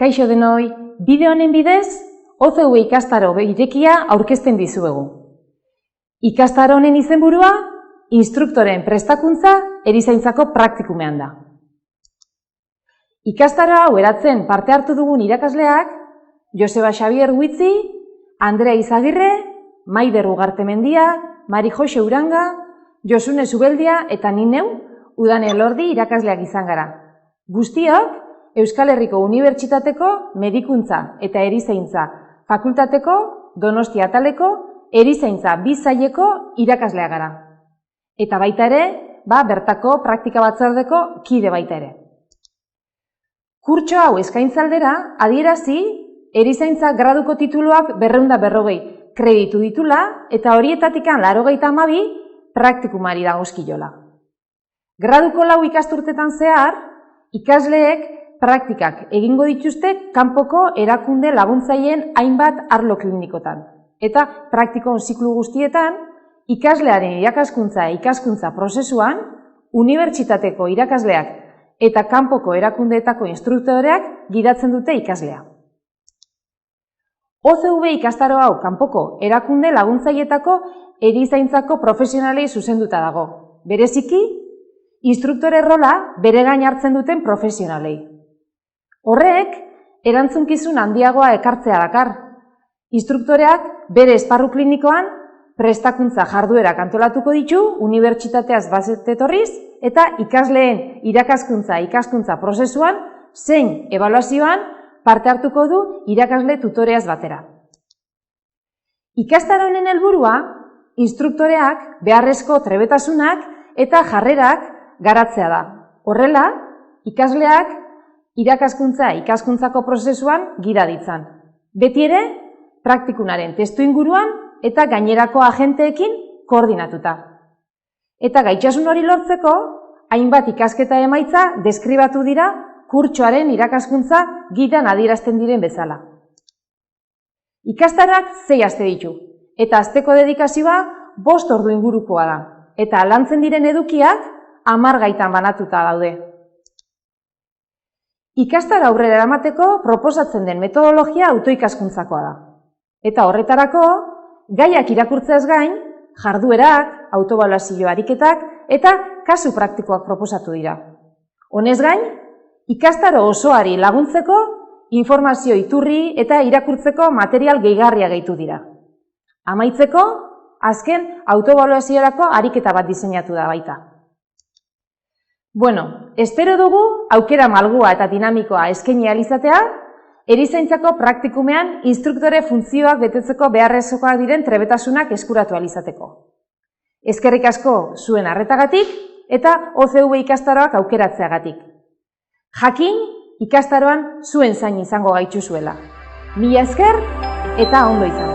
Kaixo denoi, bideo honen bidez, OCV ikastaro irekia aurkezten dizuegu. Ikastaro honen izenburua, instruktoren prestakuntza erizaintzako praktikumean da. Ikastaro hau eratzen parte hartu dugun irakasleak, Joseba Xabier Huitzi, Andrea Izagirre, Maider Ugartemendia, Mari Jose Uranga, Josune Zubeldia eta ni neu, Udane Elordi irakasleak izan gara. Guztiok, Euskal Herriko Unibertsitateko Medikuntza eta Erizaintza Fakultateko Donostia ataleko Erizaintza bi saileko irakasleak gara. Eta baita ere, bertako praktika batzordeko kide baita ere. Kurtso hau eskaintzaldera adierazi erizaintza graduko tituluak 240 kreditu ditula eta horietatik 92 praktikumari dagozkiola. Graduko 4 ikasturtetan zehar, ikasleek praktikak egingo dituzte kanpoko erakunde laguntzaileen hainbat arlo klinikotan. Eta praktikon ziklu guztietan, ikaslearen ikaskuntza prozesuan, unibertsitateko irakasleak eta kanpoko erakundeetako instruktoreak gidatzen dute ikaslea. OCV ikastaro hau kanpoko erakunde laguntzailetako erizaintzako profesionalei zuzenduta dago. Bereziki, instruktore rola bere gain hartzen duten profesionalei. Horrek, erantzunkizun handiagoa ekartzea dakar. Instruktoreak bere esparru klinikoan prestakuntza jarduerak antolatuko ditu unibertsitateaz bazetetorriz eta ikasleen ikaskuntza prozesuan zein ebaluazioan parte hartuko du irakasle tutoreaz batera. Ikastaro honen helburua, instruktoreak beharrezko trebetasunak eta jarrerak garatzea da. Horrela, ikasleak ikaskuntzako prozesuan gida ditzan. Beti ere, praktikunaren testuinguruan eta gainerako agenteekin koordinatuta. Eta gaitasun hori lortzeko, hainbat ikasketa emaitza deskribatu dira kurtsoaren irakaskuntza gidan adierazten diren bezala. Ikastarak 6 aste ditu, eta asteko dedikazioa 5 ordu ingurukoa da, eta lantzen diren edukiak 10 gaitan banatuta daude. Ikastaro aurrera eramateko proposatzen den metodologia autoikaskuntzakoa da. Eta horretarako, gaiak irakurtzeaz gain, jarduerak, autoebaluazio ariketak eta kasu praktikoak proposatu dira. Honez gain, ikastaro osoari laguntzeko informazio iturri eta irakurtzeko material gehigarria gehitu dira. Amaitzeko, azken autoebaluaziorako ariketa bat diseinatu da baita. Espero dugu aukera malgua eta dinamikoa eskaini ahal izatea, erizaintzako praktikumean instruktore funtzioak betetzeko beharrezkoak diren trebetasunak eskuratu ahal izateko. Eskerrik asko zuen arretagatik eta OCV ikastaroak aukeratzeagatik. Jakin ikastaroan zuen zain izango gaituzuela. Mila esker eta ondo izan.